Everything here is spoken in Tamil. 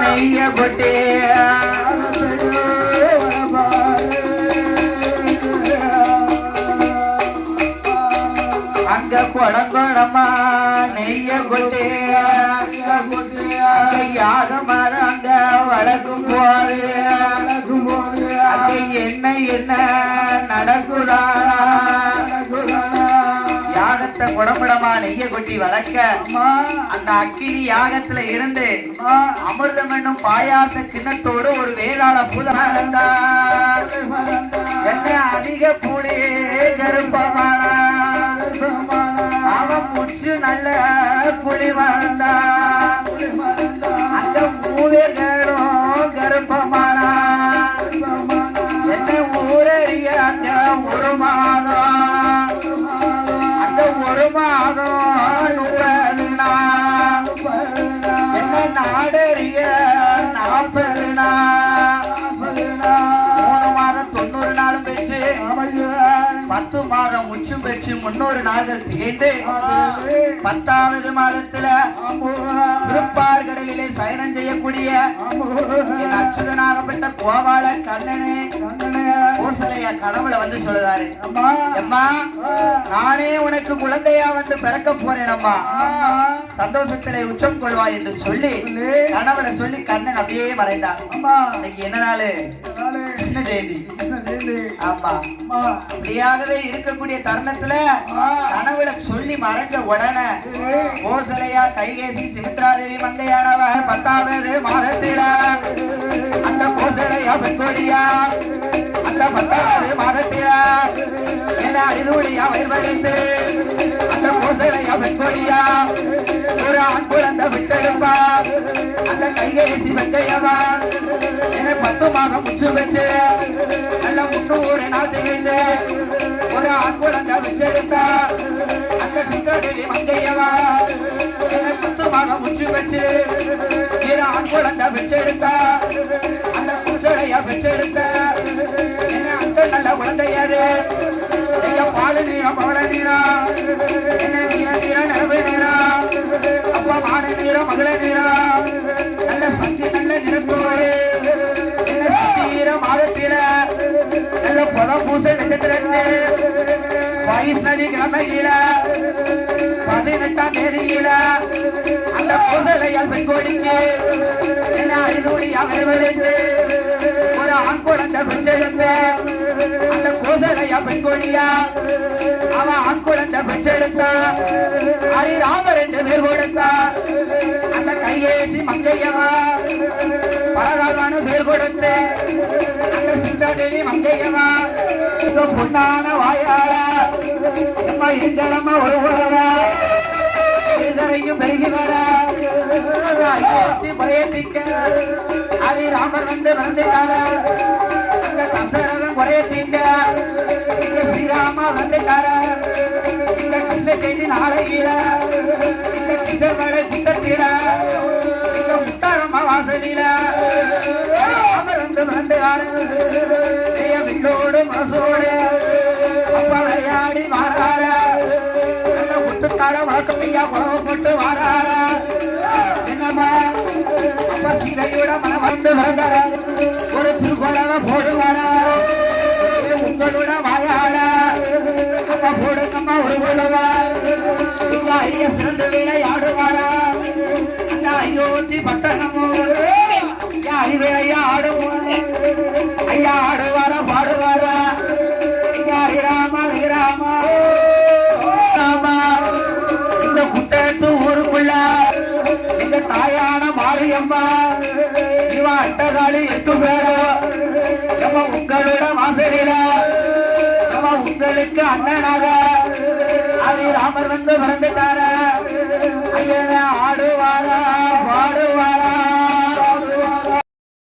நெய்ய கொட்டி அங்க குடங்குடமா நெய்ய கொட்டி யாகமான அங்க வளர்க்கும் போது அங்க என்ன என்ன நடக்குதா யாகத்தை குடம்புடமா நெய்ய கொட்டி வளர்க்க அந்த அக்கினி யாகத்துல இருந்து அமிர்தம் என்னும் பாயாச கிண்ணத்தோடு ஒரு வேளாள பூதம் என்ன அதிக பூடி கருப்பமான அவன் முச்சு நல்ல குழி மறந்தா அந்த மூவேர்களும் கருப்பமான என்ன ஊரறிய அந்த ஒரு மாதம் அந்த ஒரு மாதம் 30 நாள் என்ன நாடறிய 40 நாள் 3 மாதம் 90 நாளும் பெற்று 10 மாதம் உச்சும் பெற்று 300 நாள்கள் திகைத்து 10வது மாதத்துல திருப்பார்கடலிலே சயனம் செய்யக்கூடிய என் அச்சுதனாகப்பட்ட கோபால கண்ணனே கோசலையா கனவுல வந்து சொல்லுதாரு, அம்மா நானே உனக்கு குழந்தையா வந்து பிறக்க போறேன் அம்மா, சந்தோஷத்திலே உச்சம் கொள்வாய் என்று சொல்லி கனவுல சொல்லி கண்ணன் அப்படியே மறைந்தார். இன்னைக்கு என்ன நாளு? கிருஷ்ண ஜெயந்தி. ஆமா, அப்படியாகவே இருக்கக்கூடிய தருணத்துல கனவுல சொல்லி மறைஞ்ச உடனே கோசலையா கைகேசி சுமித்ராதேவி மங்கையானவ 10வது மாதத்தில அந்த கோசலையா பெற்றோடியா அந்த 10வது மாதத்தில என்ன அறிவுடையா வயிர்வழிந்து அந்த கோசலையா பெற்றோடியா ஒரு ஆண் குழந்தை விட்டெடுப்பா அந்த கைகேசி மங்கையவா என்ன 10 மாதம் முச்சு வச்சு நல்ல 300 நாள் திகைந்து ஒரு ஆண் குழந்தை விட்டெடுத்தா அந்த சுந்தரதேவி மங்கையவா என்ன 10 மாதம் முச்சு வச்சு ஆண் குழந்தை பெற்றெடுத்தா அந்த குசலையா பெற்றெடுத்த என்ன அந்த நல்ல குழந்தையாது நீங்க பாடு நீரம் பவள நீரம் என்ன நீர நீர நிறவு நீரம் அப்பா மாட நீரம் மகள நீரம் நல்ல சக்தி நல்ல நிறத்தோடு என்ன சக்திர மாதத்தில நல்ல பதம் பூச நட்சத்திரத்து வைஷ்ணவி கிழமையில 18ஆம் தேதியில அந்த கோசலையால் பெண்கோடிக்கு என்ன அறிவுடையா வருவதற்கு ஒரு ஆண் குழந்தை பெற்றெடுத்து அந்த கோசலையா பெண்கோடியா அவன் ஆண் குழந்தை பெற்றெடுத்தா ஹரிராமர் என்று பேர் கொடுத்தா அந்த கைகேசி மங்கையவா பலராதான பேர் கொடுத்து அந்த சுந்தரதேவி மங்கையவா இந்த பொன்னான வாயால நம்ம இந்தடமா ஒரு உலக பெருகி வர குறையத்திக்க ஹரிராமர் வந்து வந்துட்டார அந்த தசரதம் குறையத்திக்க இந்த ஸ்ரீராமா வந்துட்டார இந்த கிருஷ்ண செய்தி நாளையில இந்த கிருஷ்ணமலை குட்டத்தில இந்த முத்தாரம்மா வாசலில ஹரிராமர் வந்து வந்துட்டார வில்லோடு மனசோடு அப்பா விளையாடி மாறார முத்துக்கால வழக்கமையா குழம்பு போட்டு வாரார என்னம்மா அப்பா சிலையோட மனம் வந்து வந்தார ஒரு திருக்கோளவ போடுவாரா உங்களோட வாயாட அப்பா போடுங்கம்மா ஒரு கொள்ளுவா இங்க ஐயா சிறந்து விளையாடுவாரா அந்த அயோத்தி பட்டணமும் ஐயா ஆடுவோம் ஐயா ஆடுவாரா பாடுவாரா ஹரிராமா ஹரிராமா இந்த குட்டத்து ஊருக்குள்ள இந்த தாயான மாரியம்மா இவ அட்டகாலி 8 பேரா நம்ம உங்களோட வாசலில நம்ம உங்களுக்கு அண்ணனாக ஹரிராமர் வந்து பிறந்துட்டார ஐயன ஆடுவாரா பாடுவாரா